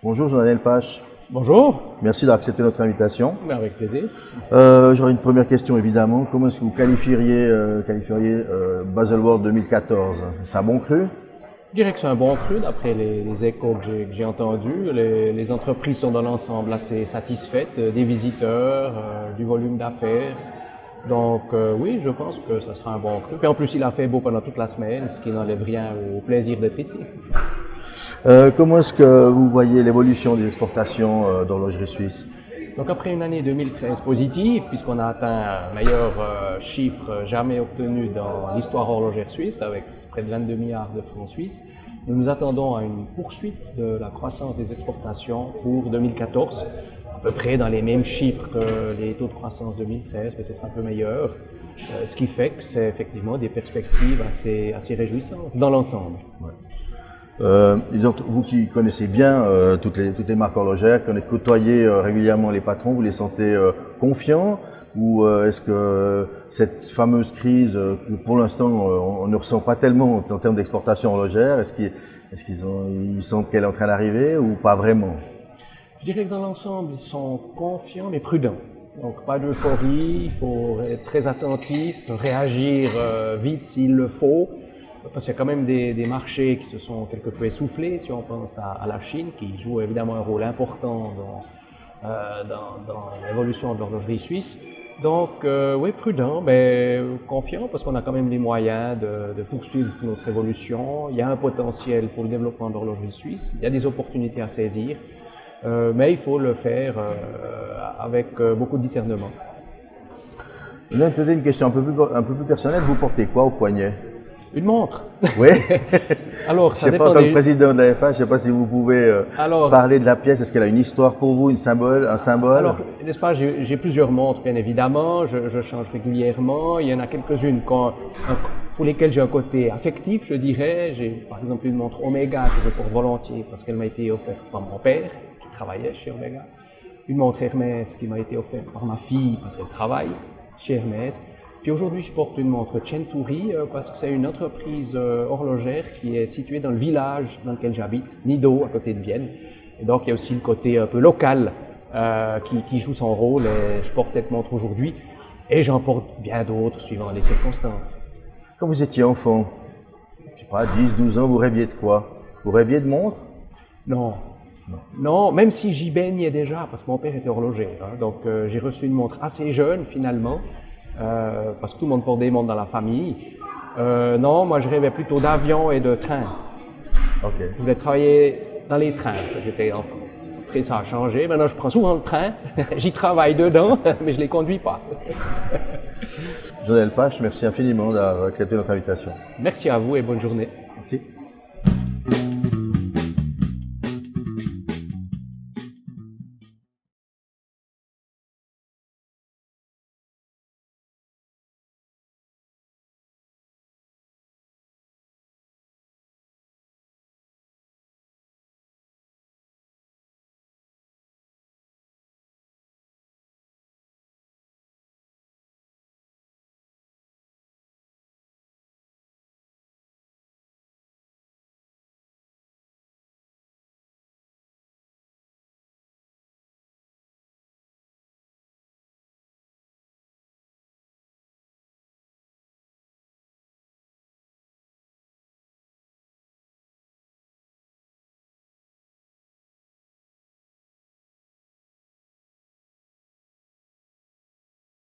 Bonjour Jean-Daniel Pache, Bonjour, merci d'avoir accepté notre invitation. avec plaisir. J'aurais une première question évidemment. Comment est-ce que vous qualifieriez Baselworld 2014? C'est un bon cru? Je dirais que c'est un bon cru d'après les échos que j'ai entendus. Les entreprises sont dans l'ensemble assez satisfaites des visiteurs, du volume d'affaires. Donc oui, je pense que ça sera un bon cru. Puis en plus, il a fait beau pendant toute la semaine, ce qui n'enlève rien au plaisir d'être ici. Comment est-ce que vous voyez l'évolution des exportations d'horlogerie suisse? Donc après une année 2013 positive, puisqu'on a atteint un meilleur chiffre jamais obtenu dans l'histoire horlogère suisse, avec près de 22 milliards de francs suisses, nous nous attendons à une poursuite de la croissance des exportations pour 2014, à peu près dans les mêmes chiffres que les taux de croissance 2013, peut-être un peu meilleurs, ce qui fait que c'est effectivement des perspectives assez réjouissantes dans l'ensemble. Ouais. Donc, vous qui connaissez bien toutes les marques horlogères, qui en côtoyez régulièrement les patrons, vous les sentez confiants, ou est-ce que cette fameuse crise que pour l'instant on ne ressent pas tellement en termes d'exportation horlogère, est-ce qu'ils sentent qu'elle est en train d'arriver ou pas vraiment? Je dirais que dans l'ensemble, ils sont confiants mais prudents. Donc pas d'euphorie, il faut être très attentif, réagir vite s'il le faut. Parce qu'il y a quand même des marchés qui se sont quelque peu essoufflés, si on pense à la Chine, qui joue évidemment un rôle important dans l'évolution de l'horlogerie suisse. Donc oui, prudent, mais confiant, parce qu'on a quand même les moyens de poursuivre notre évolution. Il y a un potentiel pour le développement de l'horlogerie suisse, il y a des opportunités à saisir, mais il faut le faire avec beaucoup de discernement. Je vais poser une question un peu plus personnelle. Vous portez quoi au poignet? Une montre. Oui. Alors, ça dépend. En tant que président de la FH, je ne sais pas si vous pouvez parler de la pièce. Est-ce qu'elle a une histoire pour vous, un symbole? Alors, n'est-ce pas, j'ai plusieurs montres, bien évidemment. Je change régulièrement. Il y en a quelques-unes pour lesquelles j'ai un côté affectif, je dirais. J'ai par exemple une montre Omega que je porte volontiers parce qu'elle m'a été offerte par mon père, qui travaillait chez Omega. Une montre Hermès qui m'a été offerte par ma fille parce qu'elle travaille chez Hermès. Puis aujourd'hui, je porte une montre Century parce que c'est une entreprise horlogère qui est située dans le village dans lequel j'habite, Nidau, à côté de Vienne. Et donc, il y a aussi le côté un peu local qui joue son rôle. Et je porte cette montre aujourd'hui et j'en porte bien d'autres suivant les circonstances. Quand vous étiez enfant, je sais pas, 10, 12 ans, vous rêviez de quoi? Vous rêviez de montre? Non. Non, même si j'y baignais déjà, parce que mon père était horloger. Hein, donc, j'ai reçu une montre assez jeune, finalement. Parce que tout le monde porte des montres dans la famille. Non, moi je rêvais plutôt d'avion et de train. Okay. Je voulais travailler dans les trains quand j'étais enfant. Après ça a changé, maintenant je prends souvent le train, j'y travaille dedans, mais je ne les conduis pas. Jean-Daniel Pache, merci infiniment d'avoir accepté notre invitation. Merci à vous et bonne journée. Merci.